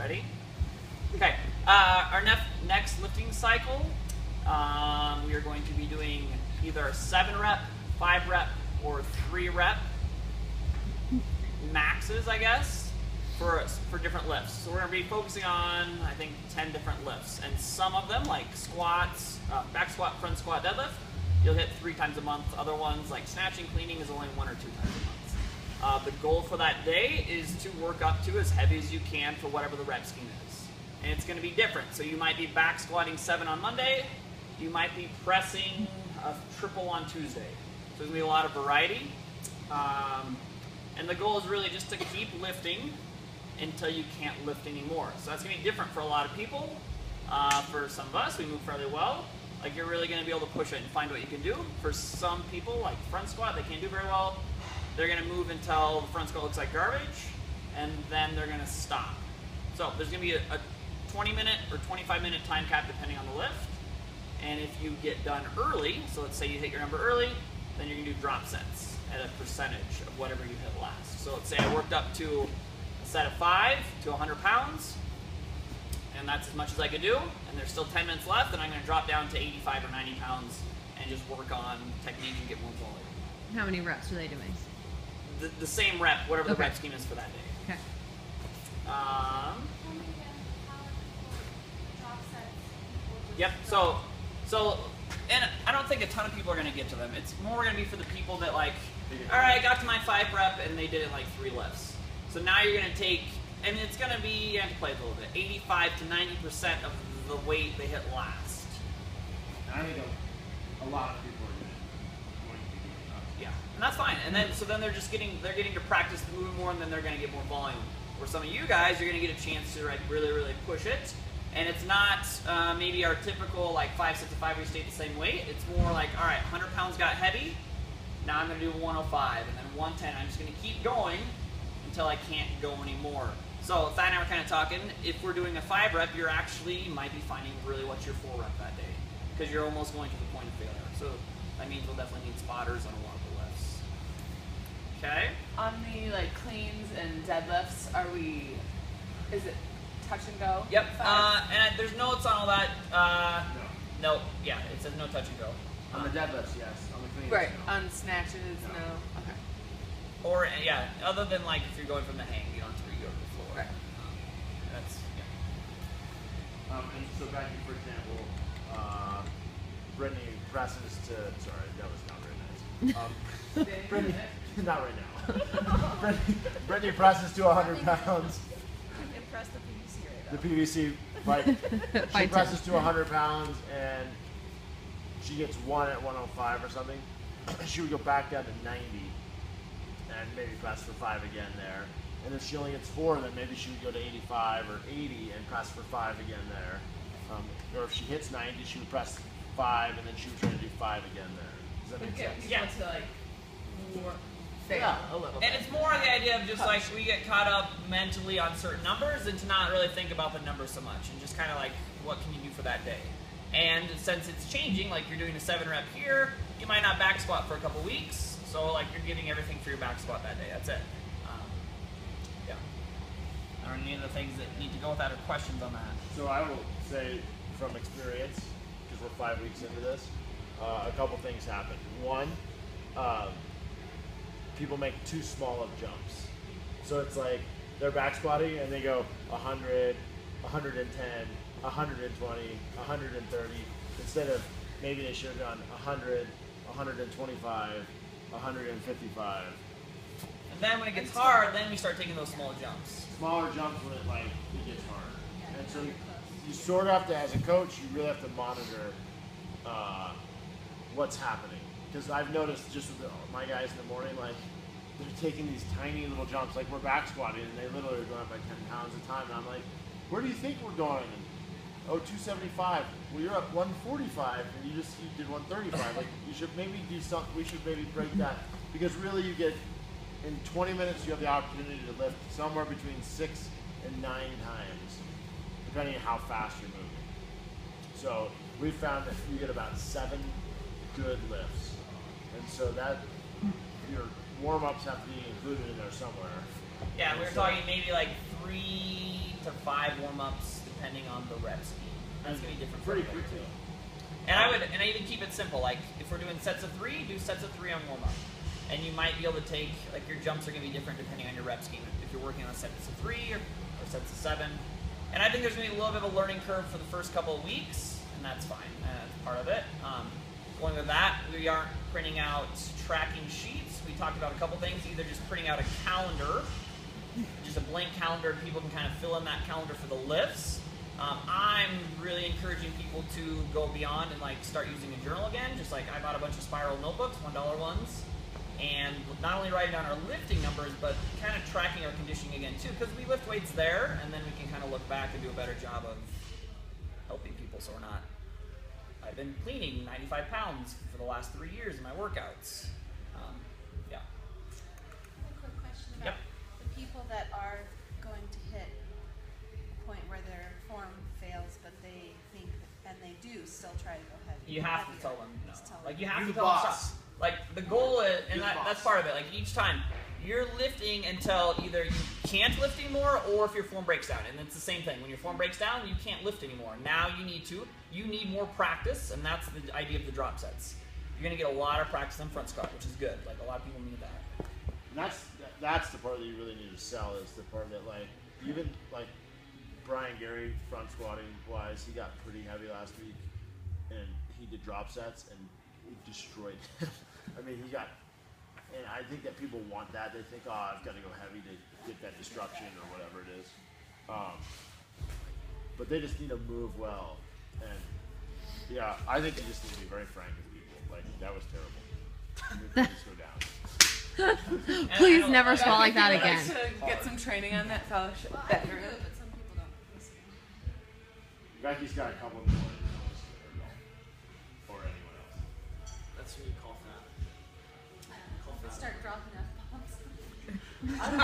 Ready? Okay. Our next lifting cycle, we are going to be doing either a 7 rep, 5 rep, or 3 rep maxes, I guess, for different lifts. So we're going to be focusing on, I think, 10 different lifts. And some of them, like squats, back squat, front squat, deadlift, you'll hit 3 times a month. Other ones, like snatching, cleaning, is only 1 or 2 times a month. The goal for that day is to work up to as heavy as you can for whatever the rep scheme is. And it's going to be different. So you might be back squatting 7 on Monday. You might be pressing a triple on Tuesday. So there's going to be a lot of variety. And the goal is really just to keep lifting until you can't lift anymore. So that's going to be different for a lot of people. For some of us, we move fairly well. Like, you're really going to be able to push it and find what you can do. For some people, like front squat, they can't do very well. They're going to move until the front squat looks like garbage, and then they're going to stop. So there's going to be a 20-minute or 25-minute time cap depending on the lift. And if you get done early, so let's say you hit your number early, then you're going to do drop sets at a percentage of whatever you hit last. So let's say I worked up to a set of 5 to 100 pounds, and that's as much as I could do, and there's still 10 minutes left, and I'm going to drop down to 85 or 90 pounds and just work on technique and get more volume. How many reps are they doing? The same rep, whatever the rep scheme is for that day. Okay. Yep. So, and I don't think a ton of people are going to get to them. It's more going to be for the people that, like, all right, I got to my 5 rep and they did it like 3 lifts. So now you're going to take, and it's going to be, you have to play it a little bit, 85 to 90% of the weight they hit last. And I think a lot of people are going to be doing that. Yeah, and that's fine. And then, so then they're getting to practice moving more, and then they're going to get more volume. Where some of you guys, you're going to get a chance to, like, really, really push it. And it's not maybe our typical like 5 sets of 5 where you stay the same weight. It's more like, all right, 100 pounds got heavy. Now I'm going to do 105 and then 110. I'm just going to keep going until I can't go anymore. So Thad and I were kind of talking. If we're doing a 5 rep, you're actually might be finding really what's your 4 rep that day because you're almost going to the point of failure. So that means we'll definitely need spotters on a lot of the lifts. Okay. On the like cleans and deadlifts, is it touch and go? Yep. And there's notes on all that. No. Yeah, it says no touch and go. On the deadlifts, yes. On the cleans, Right. no. On snatches, no. Okay. Or yeah, other than like if you're going from the hang, you don't have to go to the floor. Right. That's And so back for example, Brittany presses to. Sorry, that was not very nice. Brittany, not right now. Brittany presses to 100 pounds. Impress the PVC right The PVC, like, she Fight presses to 100 pounds and she gets 1 at 105 or something. She would go back down to 90 and maybe press for 5 again there. And if she only gets 4, then maybe she would go to 85 or 80 and press for 5 again there. Or if she hits 90, she would press 5 and then she would try to do 5 again there. Does that make sense? Yeah. To like more Yeah, a little bit. And it's more the idea of just like we get caught up mentally on certain numbers and to not really think about the numbers so much and just kind of like what can you do for that day. And since it's changing, like you're doing a 7 rep here, you might not back squat for a couple weeks. So like you're giving everything for your back squat that day. That's it. Yeah. Are any of the things that need to go with that or questions on that? So I will say from experience, because we're 5 weeks into this, a couple things happen. One, people make too small of jumps. So it's like they're back squatting and they go 100, 110, 120, 130, instead of maybe they should have gone 100, 125, 155. And then when it gets hard, then we start taking those small jumps. Smaller jumps when it gets hard. And so you sort of have to, as a coach, you really have to monitor what's happening. Because I've noticed just with my guys in the morning, like, they're taking these tiny little jumps, like we're back squatting, and they literally are going up by 10 pounds a time, and I'm like, where do you think we're going? And, oh, 275. Well, you're up 145, and you did 135. Like, you should maybe do something, we should maybe break that. Because really you get, in 20 minutes, you have the opportunity to lift somewhere between 6 and 9 times, depending on how fast you're moving. So we found that you get about 7 good lifts. And so that, your warm-ups have to be included in there somewhere. Yeah, we were talking maybe like 3 to 5 warm-ups depending on the rep scheme. That's gonna be different for Pretty everybody quickly. too. And I even keep it simple. Like if we're doing sets of 3, do sets of 3 on warm-up. And you might be able to take, like your jumps are gonna be different depending on your rep scheme. If you're working on sets of 3 or sets of 7. And I think there's gonna be a little bit of a learning curve for the first couple of weeks, and that's fine. That's part of it. Going with that, we aren't printing out tracking sheets. We talked about a couple things, either just printing out a calendar, just a blank calendar, people can kind of fill in that calendar for the lifts. I'm really encouraging people to go beyond and like start using a journal again, just like I bought a bunch of spiral notebooks, $1 ones, and not only writing down our lifting numbers, but kind of tracking our conditioning again too, because we lift weights there, and then we can kind of look back and do a better job of helping people so we're not. I've been cleaning 95 pounds for the last 3 years in my workouts. Yeah. I have a quick question Yep. about the people that are going to hit a point where their form fails, but they think, and they do still try to go heavy. You have to heavier. tell them no. Just tell Like them. you have You're to the tell them boss. stop. Like the goal is, and You're the that's boss. part of it. Like each time you're lifting until either you can't lift anymore, or if your form breaks down. And it's the same thing. When your form breaks down, you can't lift anymore. Now you need to. You need more practice, and that's the idea of the drop sets. You're gonna get a lot of practice on front squat, which is good. Like a lot of people need that. And that's the part that you really need to sell, is the part that like even like Brian Gary front squatting wise, he got pretty heavy last week, and he did drop sets and it destroyed him. I mean, he got, and I think that people want that. They think, oh, I've got to go heavy to get that destruction or whatever it is. But they just need to move well, and yeah, I think you just need to be very frank with people. Like that was terrible. You need to just go down. And I Please don't- never I- squat like that I again. should get some training on that fellowship. Well, I that can do you're- it, but some people don't listen. Becky's got a couple more. Or anyone else. That's what you call fat. Start dropping F-bombs.